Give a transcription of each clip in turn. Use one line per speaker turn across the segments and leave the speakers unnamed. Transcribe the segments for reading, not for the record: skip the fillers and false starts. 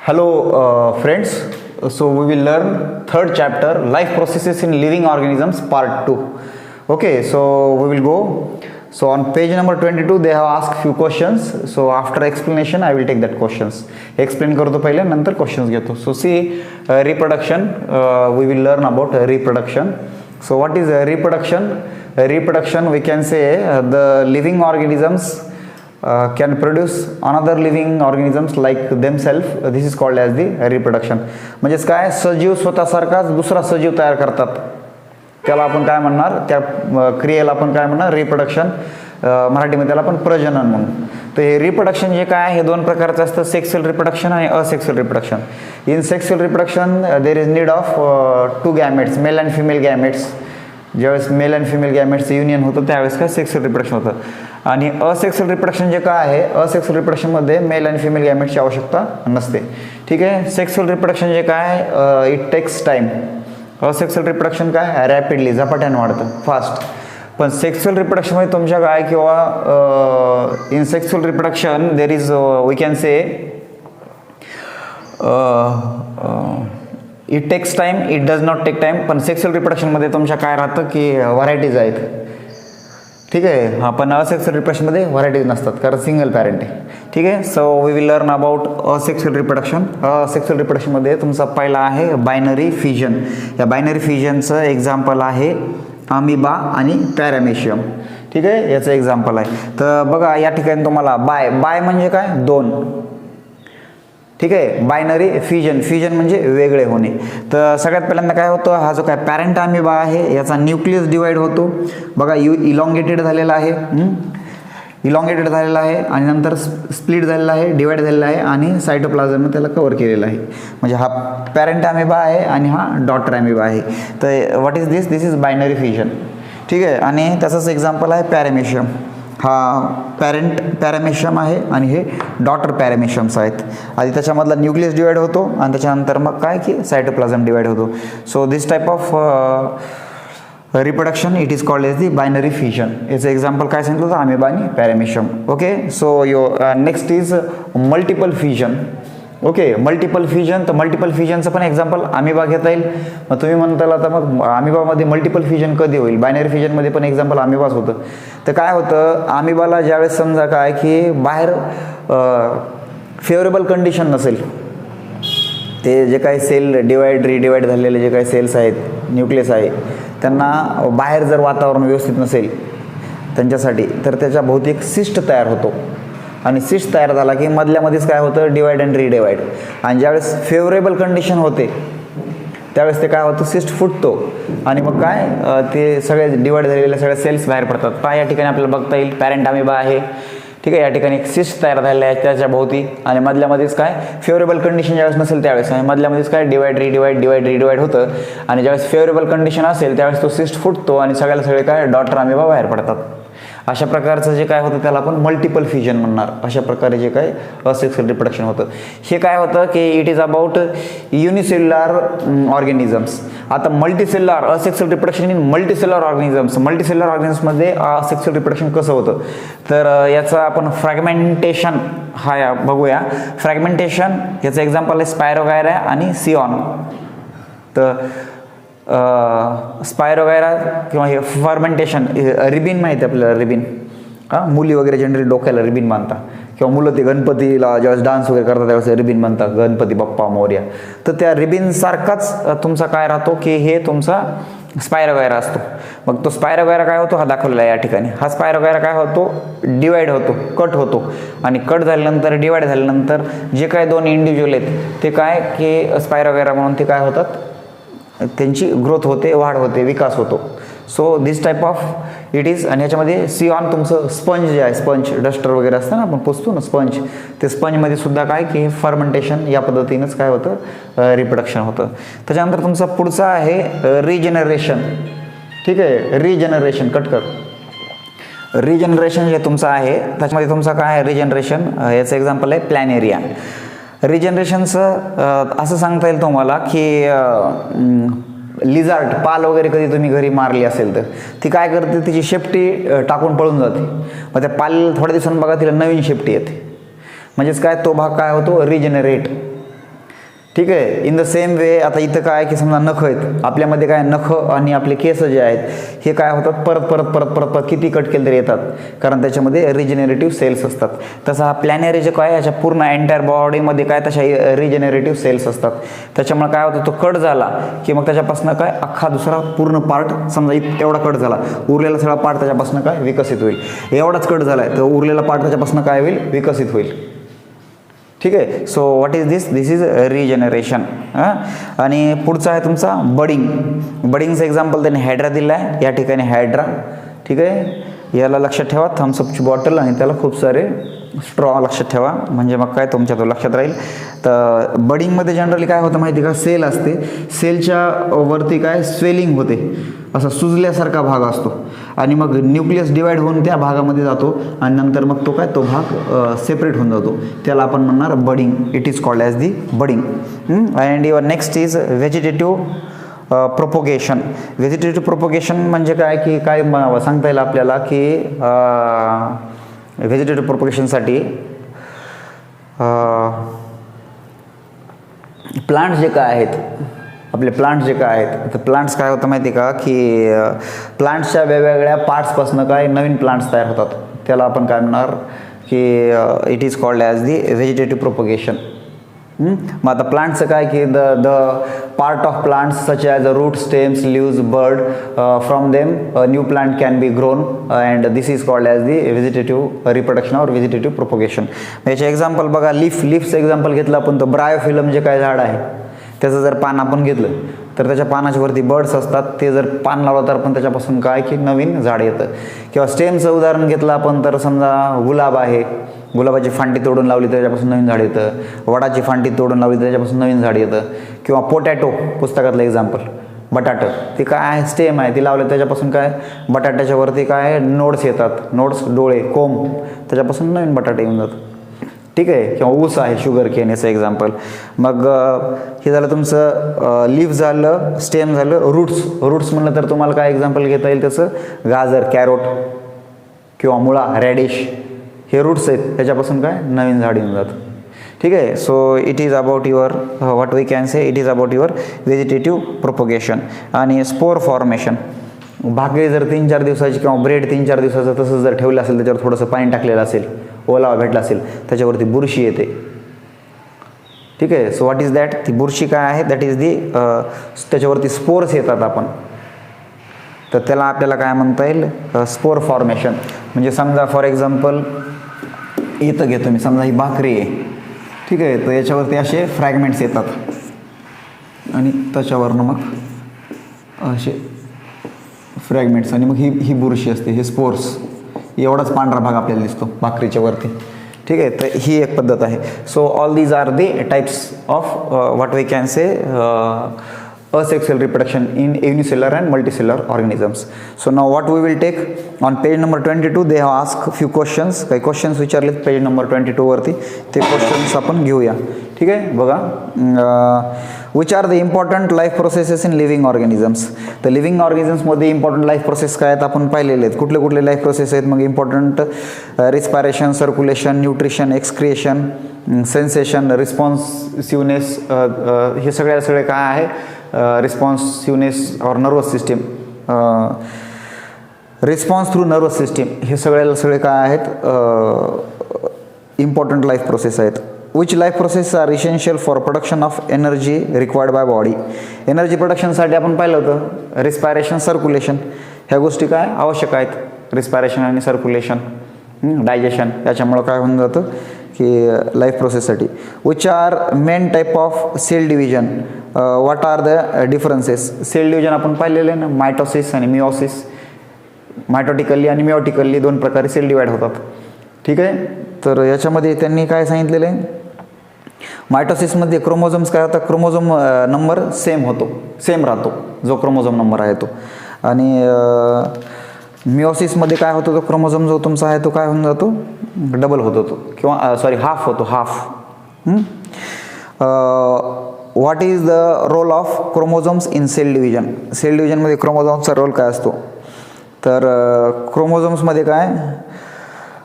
Hello friends, so we will learn third chapter, life processes in living organisms, part 2. Okay, so we will go. So on page number 22 they have asked few questions. So after explanation I will take that questions. Explain करतो पहिले नंतर questions घेतो. So see reproduction, we will learn about reproduction. So what is reproduction? Reproduction, we can say the living organisms can produce another living organisms like themselves. This is called as the reproduction. म्हणजेच काय, सजीव स्वतःसारखाच दुसरा सजीव तयार करतात, त्याला आपण काय म्हणणार, त्या क्रियेला आपण काय म्हणणार, रिप्रोडक्शन. मराठीमध्ये त्याला आपण प्रजनन म्हणू. तर हे रिप्रोडक्शन जे काय हे दोन प्रकारचं असतं, सेक्सुअल रिप्रोडक्शन आणि asexual reproduction. In sexual reproduction there is need of two gametes, male and female gametes. ज्यावेळेस मेल अँड फिमेल गॅमेट्सचं युनियन होतं त्यावेळेस काय सेक्सुअल रिप्रोडक्शन होतं. आणि असेक्सुअल रिप्रोडक्शन जे काय आहे, असेक्सुअल रिप्रोडक्शनमध्ये मेल आणि फिमेल गॅमेट्सची आवश्यकता नसते. ठीक आहे. सेक्सुअल रिप्रोडक्शन जे काय, it takes time. Asexual reproduction काय, रॅपिडली झपाट्याने वाढतं, फास्ट. पण सेक्सुअल रिप्रोडक्शनमध्ये तुमच्या काय किंवा in sexual reproduction there is we can say it takes time, it does not take time. पण सेक्सुअल रिप्रोडक्शनमध्ये तुमच्या काय राहतं की व्हरायटीज आहेत. ठीक आहे. हा, पण असेक्सुअल रिप्रोडक्शनमध्ये व्हरायटीज नसतात कारण सिंगल पॅरेंट आहे. ठीक आहे. So we will learn about asexual reproduction. Asexual रिप्रोडक्शनमध्ये तुमचा पहिला आहे बायनरी फिजन. या बायनरी फिजनचं एक्झाम्पल आहे अमिबा आणि पॅरामेशियम. ठीक आहे, याचं एक्झाम्पल आहे. तर बघा या ठिकाणी तुम्हाला बाय म्हणजे काय, दोन. ठीक आहे. बायनरी फिजन, फिजन म्हणजे वेगळे होणे. तर सगळ्यात पहिल्यांदा काय होतं, हा जो काय पॅरेंट अमिबा आहे याचा न्यूक्लियस डिवाइड होतो. बघा इलॉंगेटेड झालेला आहे, इलॉंगेटेड झालेला आहे आणि नंतर स्प्लिट झालेला आहे, डिवाइड झालेला आहे आणि सायटोप्लाझमने त्याला कव्हर केलेला आहे. म्हणजे हा पॅरेंट अमिबा आहे आणि हा डॉटर अमिबा आहे. तर what is this, this is binary fission. ठीक आहे. आणि त्याचंच एक्झाम्पल आहे पॅरामेशियम. हा पॅरेंट पॅरामेशियम आहे आणि हे डॉटर पॅरामेशियम्स आहेत. आधी त्याच्यामधला न्यूक्लियस डिवाइड होतो आणि त्याच्यानंतर मग काय की सायटोप्लाझम डिवाइड होतो. So this type of reproduction it is called as the binary fission. याचं एक्झाम्पल काय सांगितलं होतं, अमिबा आणि paramecium. Okay. So next is multiple fission. Okay. Multiple fission, तर मल्टिपल फिजनचं पण एक्झाम्पल अमिबा घेता येईल. मग तुम्ही म्हणताल आता मग अमिबामध्ये मल्टिपल फिजन कधी होईल, बायनरी फिजनमध्ये पण एक्झाम्पल अमिबाच होतं. तर काय होतं, अमिबाला ज्यावेळेस समजा काय की बाहेर फेवरेबल कंडिशन नसेल, ते जे काही सेल डिवाइड रिडिवाइड झालेले जे काही सेल्स आहेत, न्यूक्लियस आहे, त्यांना बाहेर जर वातावरण व्यवस्थित नसेल त्यांच्यासाठी, तर त्याच्या भोवती एक सिस्ट तयार होतो. आणि सिस्ट तयार झाला की मधल्यामध्येच काय होतं, डिवाइड अँड रिडिवाइड. आणि ज्यावेळेस फेवरेबल कंडिशन होते त्यावेळेस ते काय होतं, सिस्ट फुटतो आणि मग काय ते सगळे डिवाइड झालेले सगळे सेल्स बाहेर पडतात. पहा या ठिकाणी आपल्याला बघता येईल पॅरेंट अमिबा आहे. ठीक आहे. या ठिकाणी एक सिस्ट तयार झालेला आहे त्याच्या भोवती आणि मधल्यामध्येच काय फेवरेबल कंडिशन ज्यावेळेस नसेल त्यावेळेस आणि मधल्यामध्येच काय डिवाइड रिडिवाइड होतं. आणि ज्यावेळेस फेवरेबल कंडिशन असेल त्यावेळेस तो सिस्ट फुटतो आणि सगळ्याला सगळे काय डॉटर अमिबा बाहेर पडतात. अशा प्रकारचं जे काय होतं त्याला आपण मल्टिपल फिजन म्हणणार. अशा प्रकारे जे काय असेक्सुअल रिप्रोडक्शन होतं, हे काय होतं की it is about unicellular organisms. आता multicellular asexual reproduction in multicellular organisms. Multicellular ऑर्गॅनिझम्समध्ये असेक्सुअल रिप्रोडक्शन कसं होतं, तर याचं आपण फ्रॅगमेंटेशन हा बघूया. फ्रॅगमेंटेशन याचं एक्झाम्पल आहे स्पायरोगायरा आणि सिऑन. तर स्पायरोगायरा किंवा हे फर्मेंटेशन, रिबिन माहिती आहे आपल्याला, रिबिन. मुली वगैरे जनरली डोक्याला रिबिन बांधतात किंवा मुलं ते गणपतीला ज्यावेळेस डान्स वगैरे करतात त्यावेळेस रिबिन बांधतात, गणपती बाप्पा मोरया. तर त्या रिबिनसारखाच तुमचा काय राहतो की हे तुमचा स्पायरोगायरा असतो. मग तो स्पायरोगायरा काय होतो, हा दाखवलेला आहे या ठिकाणी. हा स्पायरोगायरा काय होतो, डिवाइड होतो, कट होतो. आणि कट झाल्यानंतर डिवाइड झाल्यानंतर जे काय दोन इंडिव्हिज्युअल आहेत ते काय की स्पायरोगायरा म्हणून ते काय होतात, त्यांची ग्रोथ होते, वाढ होते, विकास होतो. So this type of it is. आणि याच्यामध्ये सिऑन तुमचं स्पंज जे आहे, स्पंज डस्टर वगैरे असतं ना आपण पुसतो ना स्पंज, ते स्पंजमध्ये सुद्धा काय की फर्मेंटेशन या पद्धतीनंच काय होतं, रिप्रोडक्शन होतं. त्याच्यानंतर तुमचा पुढचा आहे रिजनरेशन. ठीक आहे. रिजनरेशन कट कर. रिजनरेशन जे तुमचं आहे त्याच्यामध्ये तुमचा काय आहे रिजनरेशन, याचं एक्झाम्पल आहे प्लॅनेरिया. रिजनरेशनचं असं सांगता येईल तुम्हाला की लिझार्ड पाल वगैरे कधी तुम्ही घरी मारली असेल तर ती काय करते, तिची शेपटी टाकून पळून जाते. मग त्या पाल थोड्या दिवसांनी बघा तिला नवीन शेपटी येते. म्हणजेच काय तो भाग काय होतो रिजनरेट. ठीक आहे. इन द सेम वे आता इथं काय की समजा नख आहेत आपल्यामध्ये, काय नख आणि आपले केस जे आहेत हे काय होतात, परत परत परत परत परत किती कट केले तरी येतात, कारण त्याच्यामध्ये रिजेनरेटिव्ह सेल्स असतात. तसा हा प्लॅनरी जे काय याच्या पूर्ण एंटायर बॉडीमध्ये काय तशा रिजेनरेटिव्ह सेल्स असतात. त्याच्यामुळे काय होतं, तो कट झाला की मग त्याच्यापासून काय अख्खा दुसरा पूर्ण पार्ट, समजा एवढा कट झाला, उरलेला सगळा पार्ट त्याच्यापासून काय विकसित होईल. एवढाच कट झाला आहे तर उरलेला पार्ट त्याच्यापासून काय होईल, विकसित होईल. ठीक आहे. So what is this, this is regeneration. आणि पुढचा आहे तुमचा बडिंग. बडिंगचं एक्झाम्पल त्यांनी हायड्रा दिला आहे, या ठिकाणी हायड्रा. ठीक आहे. याला लक्षात ठेवा, थम्सअपची बॉटल आणि त्याला खूप सारे स्ट्रॉ लक्षात ठेवा, म्हणजे मग काय तुमच्या तो लक्षात राहील. तर बडिंगमध्ये जनरली काय होतं माहिती का, सेल असते, सेलच्या वरती काय स्वेलिंग होते, असा सुजल्यासारखा भाग असतो आणि मग न्यूक्लियस डिवाइड होऊन त्या भागामध्ये जातो आणि नंतर मग तो काय तो भाग सेपरेट होऊन जातो, त्याला आपण म्हणणार budding. It is called as the budding. And your next is vegetative propagation. Vegetative propagation म्हणजे काय की काय सांगता येईल आपल्याला की व्हेजिटेटिव्ह प्रोपोगेशनसाठी प्लांट्स जे काय आहेत, आपले प्लांट्स जे काय आहेत, तर प्लांट्स काय होतं माहिती का की प्लांट्सच्या वेगवेगळ्या पार्ट्सपासून काय नवीन प्लांट्स तयार होतात, त्याला आपण काय म्हणणार की it is called as the vegetative propagation. मग आता प्लांट्सचं काय की the part of plants such as root, stems, leaves, bird, from them new plant can be grown and this is called as the vegetative reproduction और vegetative propagation. याचे example बघा, लिफचं example घेतलं आपण, तर ब्रायोफिलम जे काय झाड आहे त्याचं जर पान आपण घेतलं तर त्याच्या पानाच्या वरती बर्ड्स असतात, ते जर पान लावलं तर पण त्याच्यापासून काय की नवीन झाड येतं. किंवा स्टेमचं उदाहरण घेतलं आपण तर समजा गुलाब आहे, गुलाबाची फांटी तोडून लावली तर त्याच्यापासून नवीन झाड येतं, वडाची फांटी तोडून लावली तर त्याच्यापासून नवीन झाड येतं. किंवा पोटॅटो पुस्तकातलं एक्झाम्पल, बटाटं, ते काय आहे स्टेम आहे, ती लावले त्याच्यापासून काय बटाट्याच्या वरती काय नोड्स येतात, नोड्स डोळे कोंब, त्याच्यापासून नवीन बटाटे येऊन जातात. ठीक आहे. किंवा ऊस आहे, शुगर केन याचं एक्झाम्पल. मग हे झालं तुमचं लीफ झालं, स्टेम झालं. रूट्स म्हणलं तर तुम्हाला काय एक्झाम्पल घेता येईल त्याचं, गाजर, कॅरोट किंवा मुळा, रॅडिश, हे रूट्स आहेत, त्याच्यापासून काय नवीन झाड येऊन जातं. ठीक आहे. So it is about your what we can say, it is about your vegetative propagation. आणि स्पोर फॉर्मेशन, भाकरी जर 3-4 दिवसाची किंवा ब्रेड 3-4 दिवसाचं तसंच जर ठेवलं असेल, त्याच्यावर थोडंसं पाणी टाकलेलं असेल, ओलावा भेटला असेल, त्याच्यावरती बुरशी येते. ठीक आहे. सो व्हॉट इज दॅट, ती बुरशी काय आहे, दॅट इज दी त्याच्यावरती स्पोर्स येतात आपण, तर त्याला आपल्याला काय म्हणता येईल, स्पोर फॉर्मेशन. म्हणजे समजा फॉर एक्झाम्पल इथं घेतो मी, समजा ही भाकरी आहे, ठीक आहे, तर याच्यावरती असे फ्रॅगमेंट्स येतात आणि त्याच्यावरनं मग असे फ्रॅगमेंट्स आणि मग ही बुरशी असते, हे स्पोर्स, एवढाच पांढरा भाग आपल्याला दिसतो भाकरीच्या वरती. ठीक आहे. तर ही एक पद्धत आहे. So all these are the types of what we can say asexual reproduction in unicellular and multicellular organisms. So now what we will take on page number 22, they have asked few questions, काही questions विचारलेत page number 22 वरती, ते questions आपण घेऊया. ठीक आहे. बघा, which are the important life processes in living organisms. तर living ऑर्गॅनिझम्समध्ये important life process काय आहेत आपण पाहिलेले आहेत. कुठले कुठले लाईफ प्रोसेस आहेत मग important, respiration, circulation, nutrition, excretion, sensation, responsiveness, हे सगळे काय आहे, रिस्पॉन्सिव्हनेस और nervous system, response through nervous system, हे सगळे काय आहेत इम्पॉर्टंट लाईफ प्रोसेस आहेत. Which life process are essential for production of energy required by body. Energy प्रोडक्शनसाठी आपण पाहिलं होतं रिस्पायरेशन, सर्क्युलेशन, ह्या गोष्टी काय आवश्यक आहेत, रिस्पायरेशन आणि सर्क्युलेशन, डायजेशन, याच्यामुळं काय होऊन जातं की लाईफ प्रोसेससाठी. Which are main type of cell division, what are the differences. Cell division आपण पाहिलेलं आहे ना, मायटोसिस आणि मिओसिस, मायटोटिकली आणि मिओटिकली दोन प्रकारे सेल डिवाइड होतात. ठीक आहे. तर याच्यामध्ये त्यांनी काय सांगितलेलं आहे, मायटोसिसमध्ये क्रोमोझोम्स काय होतात, क्रोमोझोम नंबर सेम राहतो, जो क्रोमोझोम नंबर आहे तो. आणि मिओसिसमध्ये काय होतो, तो क्रोमोझोम जो तुमचा आहे तो काय होऊन जातो, डबल होतो तो, किंवा हाफ होतो, half. What is the role of chromosomes in cell division. Cell डिव्हिजनमध्ये क्रोमोझोम्सचा रोल काय असतो, तर क्रोमोझोम्समध्ये काय,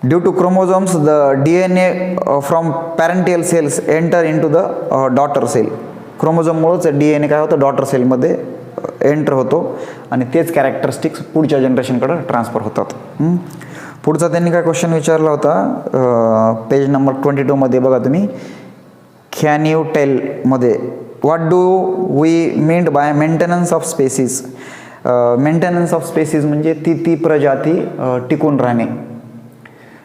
due to chromosomes the DNA from parental cells enter into the daughter cell. क्रोमोझोममुळेच DNA काय होतं डॉटर सेलमध्ये एंटर होतो आणि तेच कॅरेक्टरिस्टिक्स पुढच्या जनरेशनकडे ट्रान्सफर होतात. पुढचा त्यांनी काय क्वेश्चन विचारला होता पेज नंबर 22 मध्ये बघा तुम्ही, कॅन यू टेल मध्ये what do we mean by maintenance of species. Maintenance of species म्हणजे ती प्रजाती टिकून राहणे.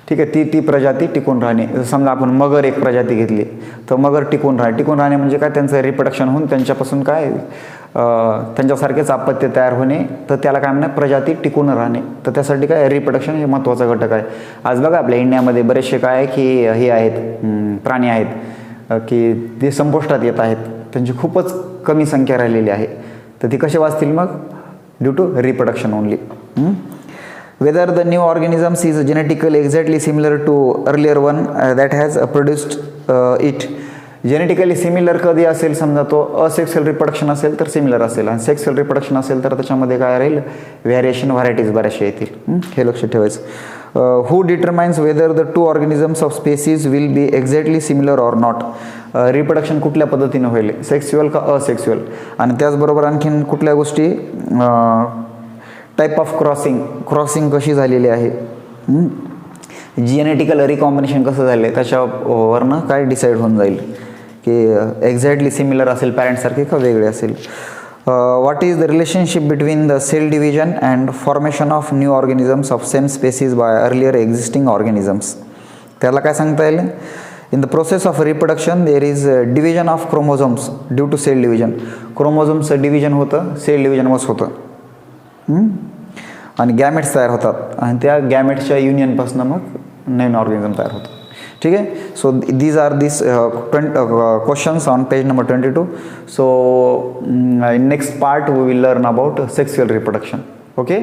ठीक आहे, ती प्रजाती टिकून राहणे. समजा आपण मगर एक प्रजाती घेतली तर मगर टिकून राहणे म्हणजे काय, त्यांचं रिप्रोडक्शन होऊन त्यांच्यापासून काय त्यांच्यासारखेच अपत्य तयार होणे, तर त्याला काय म्हणणार प्रजाती टिकून राहणे. तर त्यासाठी काय रिप्रोडक्शन हे महत्त्वाचा घटक आहे. आज बघा आपल्या इंडियामध्ये बरेचसे काय आहे की हे आहेत प्राणी आहेत की ते संपुष्टात येत आहेत, त्यांची खूपच कमी संख्या राहिलेली आहे. तर ती कसे वाचतील मग, due to reproduction only. Whether the new organisms is genetically exactly similar to earlier one that has produced it. Genetically similar कधी असेल, समजा तो असेक्सुअल रिप्रोडक्शन असेल तर सिमिलर असेल, आणि सेक्सुअल रिप्रोडक्शन असेल तर त्याच्यामध्ये काय राहील, व्हॅरिएटीज बऱ्याचशा येतील. हे लक्षात ठेवायचं. Who determines whether the two organisms of species will be exactly similar or not. Reproduction कुठल्या पद्धतीने होईल, सेक्सुअल का असेक्सुअल. आणि त्याचबरोबर आणखीन कुठल्या गोष्टी, टाईप ऑफ क्रॉसिंग कशी झालेली आहे, जेनेटिकल रिकॉम्बिनेशन कसं झालं आहे, त्याच्यावरनं काय डिसाईड होऊन जाईल की एक्झॅक्टली सिमिलर असेल पॅरेंटसारखे का वेगळे असेल. What is the relationship between the cell division and formation of new organisms of same species by earlier existing organisms. त्याला काय सांगता येईल, in the process of reproduction there is division of chromosomes due to cell division. क्रोमोझोम्सचं division होतं, cell डिव्हिजनच होतं, आणि gametes तयार होतात, आणि त्या गॅमेट्सच्या युनियनपासून मग नवीन ऑर्गॅनिझम तयार होतं. ठीक आहे. So these are this questions on page number 22. So in next part we will learn about sexual reproduction. Okay.